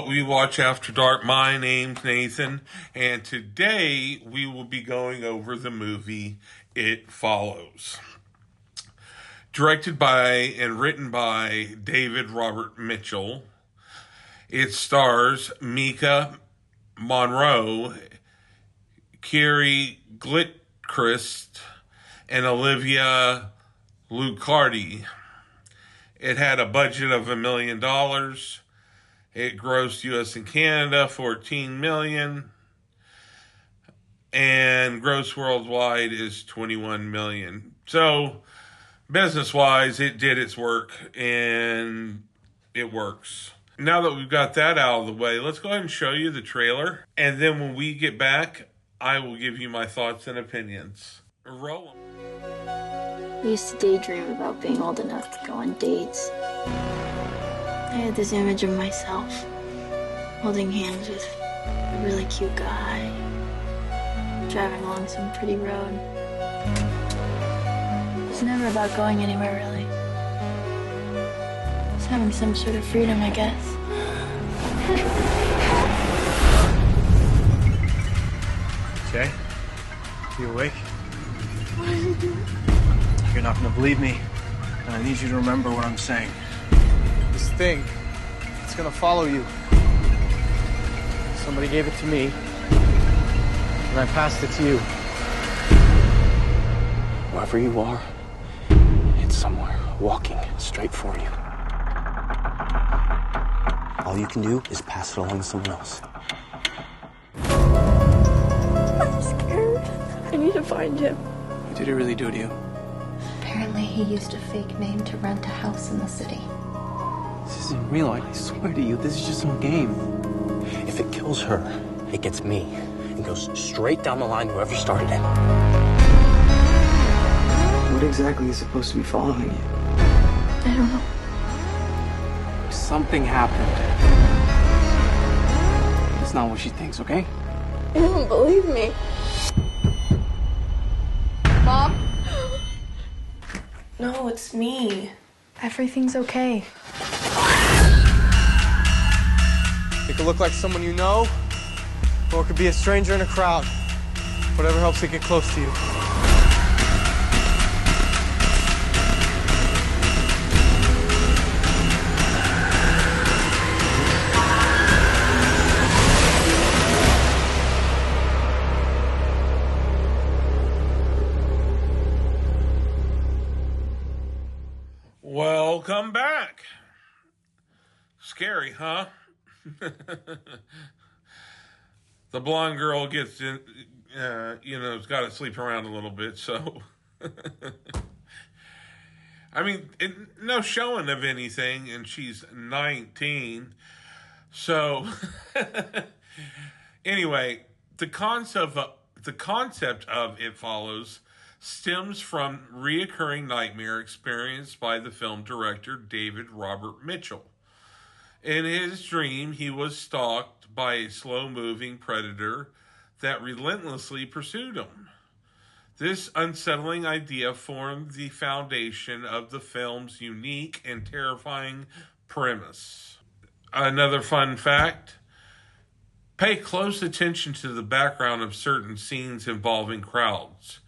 We Watch After Dark. My name's Nathan, and today we will be going over the movie It Follows. Directed by and written by David Robert Mitchell. It stars Mika Monroe, Kiri Gilchrist, and Olivia Lucardi. It had a budget of $1 million. It grossed U.S. and Canada $14 million, and gross worldwide is $21 million. So, business-wise, it did its work, and it works. Now that we've got that out of the way, let's go ahead and show you the trailer, and then when we get back, I will give you my thoughts and opinions. Roll 'em. I used to daydream about being old enough to go on dates. I had this image of myself holding hands with a really cute guy, driving along some pretty road. It was never about going anywhere, really. It was having some sort of freedom, I guess. Jay, you awake? What are you doing? You're not gonna believe me, and I need you to remember what I'm saying. This thing, it's gonna follow you. Somebody gave it to me, and I passed it to you. Wherever you are, it's somewhere walking straight for you. All you can do is pass it along to someone else. I'm scared. I need to find him. What did he really do to you? Apparently he used a fake name to rent a house in the city. This isn't real, I swear to you, this is just some game. If it kills her, it gets me, and goes straight down the line to whoever started it. What exactly is supposed to be following you? I don't know. Something happened. It's not what she thinks, okay? You don't believe me. Mom? No, it's me. Everything's okay. It could look like someone you know, or it could be a stranger in a crowd. Whatever helps it get close to you. Welcome back. Scary, huh? The blonde girl gets in, has got to sleep around a little bit, so. I mean, no showing of anything, and she's 19. So, anyway, the concept of It Follows stems from reoccurring nightmare experienced by the film director David Robert Mitchell. In his dream, he was stalked by a slow-moving predator that relentlessly pursued him. This unsettling idea formed the foundation of the film's unique and terrifying premise. Another fun fact: pay close attention to the background of certain scenes involving crowds.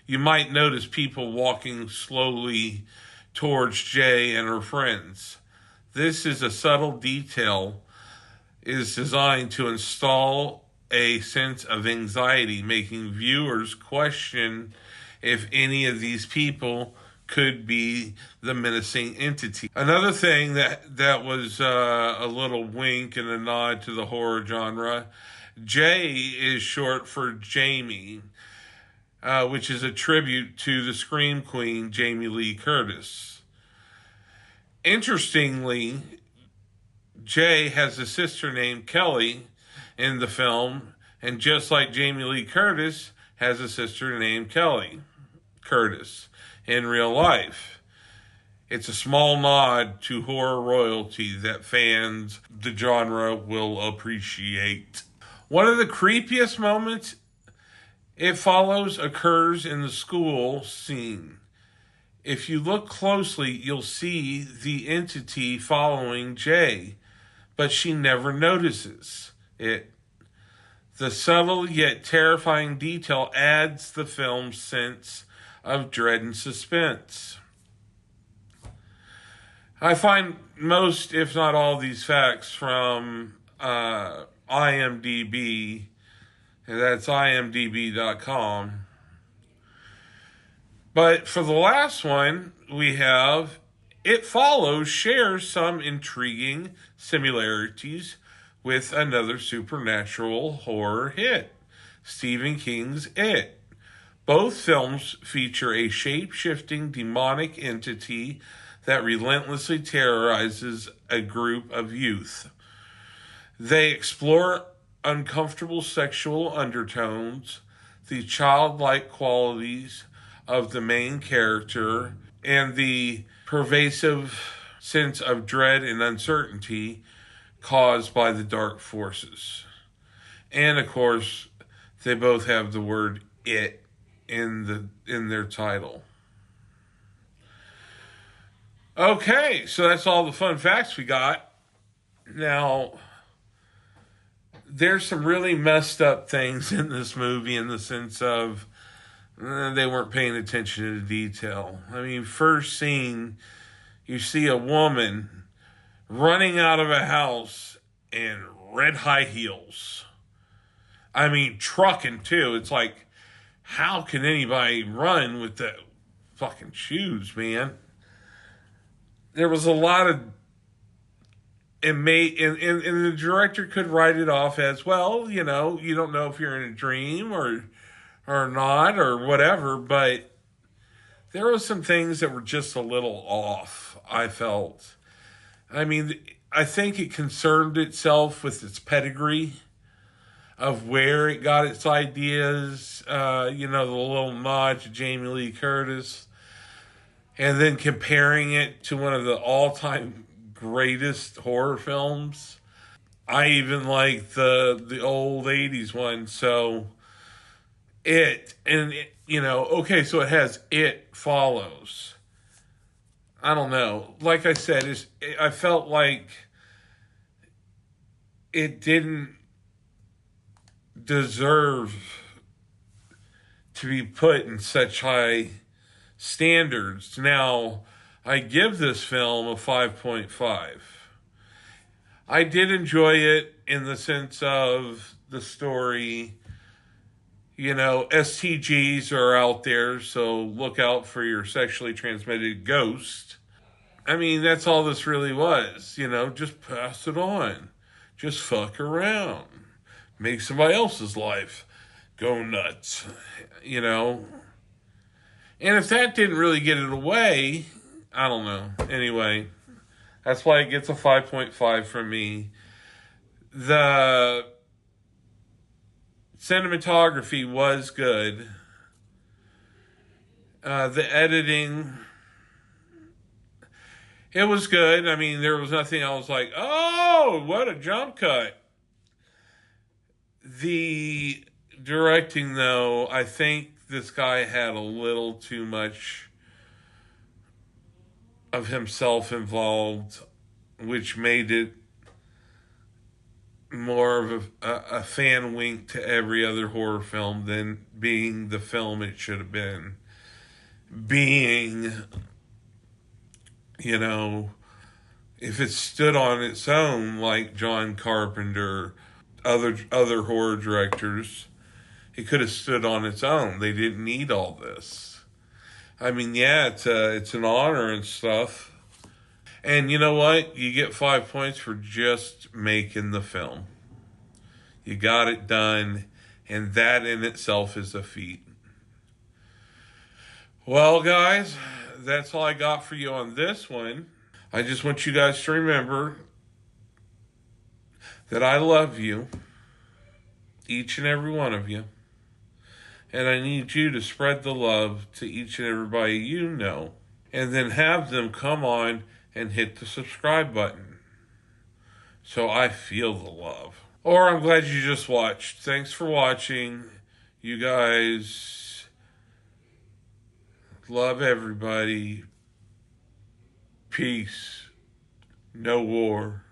You might notice people walking slowly towards Jay and her friends. This is a subtle detail, is designed to install a sense of anxiety, making viewers question if any of these people could be the menacing entity. Another thing that was a little wink and a nod to the horror genre, Jay is short for Jamie, which is a tribute to the Scream Queen, Jamie Lee Curtis. Interestingly, Jay has a sister named Kelly in the film, and just like Jamie Lee Curtis has a sister named Kelly Curtis in real life. It's a small nod to horror royalty that fans the genre will appreciate. One of the creepiest moments It Follows occurs in the school scene. If you look closely, you'll see the entity following Jay. but she never notices it. The subtle yet terrifying detail adds the film's sense of dread and suspense. I find most, if not all, these facts from IMDb, and that's imdb.com. But for the last one, we have It Follows shares some intriguing similarities with another supernatural horror hit, Stephen King's It. Both films feature a shape-shifting demonic entity that relentlessly terrorizes a group of youth. They explore uncomfortable sexual undertones, the childlike qualities of the main character, and the pervasive sense of dread and uncertainty caused by the dark forces. And of course, they both have the word "it" in their title. Okay, so that's all the fun facts we got. Now, there's some really messed up things in this movie in the sense of they weren't paying attention to the detail. I mean, first scene, you see a woman running out of a house in red high heels. I mean, trucking too. It's like, how can anybody run with the fucking shoes, man? There was a lot of... and the director could write it off as, well, you know, you don't know if you're in a dream or not or whatever, but there were some things that were just a little off, I felt. I mean, I think it concerned itself with its pedigree of where it got its ideas, the little nod to Jamie Lee Curtis, and then comparing it to one of the all-time greatest horror films. I even like the old 80s one, so okay, so it has It Follows. I don't know. Like I said, I felt like it didn't deserve to be put in such high standards. Now, I give this film a 5.5. I did enjoy it in the sense of the story. You know, STGs are out there, so look out for your sexually transmitted ghost. I mean, that's all this really was. You know, just pass it on. Just fuck around. Make somebody else's life go nuts. You know? And if that didn't really get it away, I don't know. Anyway, that's why it gets a 5.5 from me. The cinematography was good. The editing, it was good. I mean, there was nothing I was like, oh, what a jump cut. The directing, though, I think this guy had a little too much of himself involved, which made it more of a fan wink to every other horror film than being the film it should have been. Being, you know, if it stood on its own, like John Carpenter, other horror directors, it could have stood on its own. They didn't need all this. I mean, yeah, it's an honor and stuff. And you know what? You get 5 points for just making the film. You got it done, and that in itself is a feat. Well, guys, that's all I got for you on this one. I just want you guys to remember that I love you, each and every one of you. And I need you to spread the love to each and everybody you know. And then have them come on and hit the subscribe button, so I feel the love. Or I'm glad you just watched. Thanks for watching. You guys, love everybody. Peace. No war.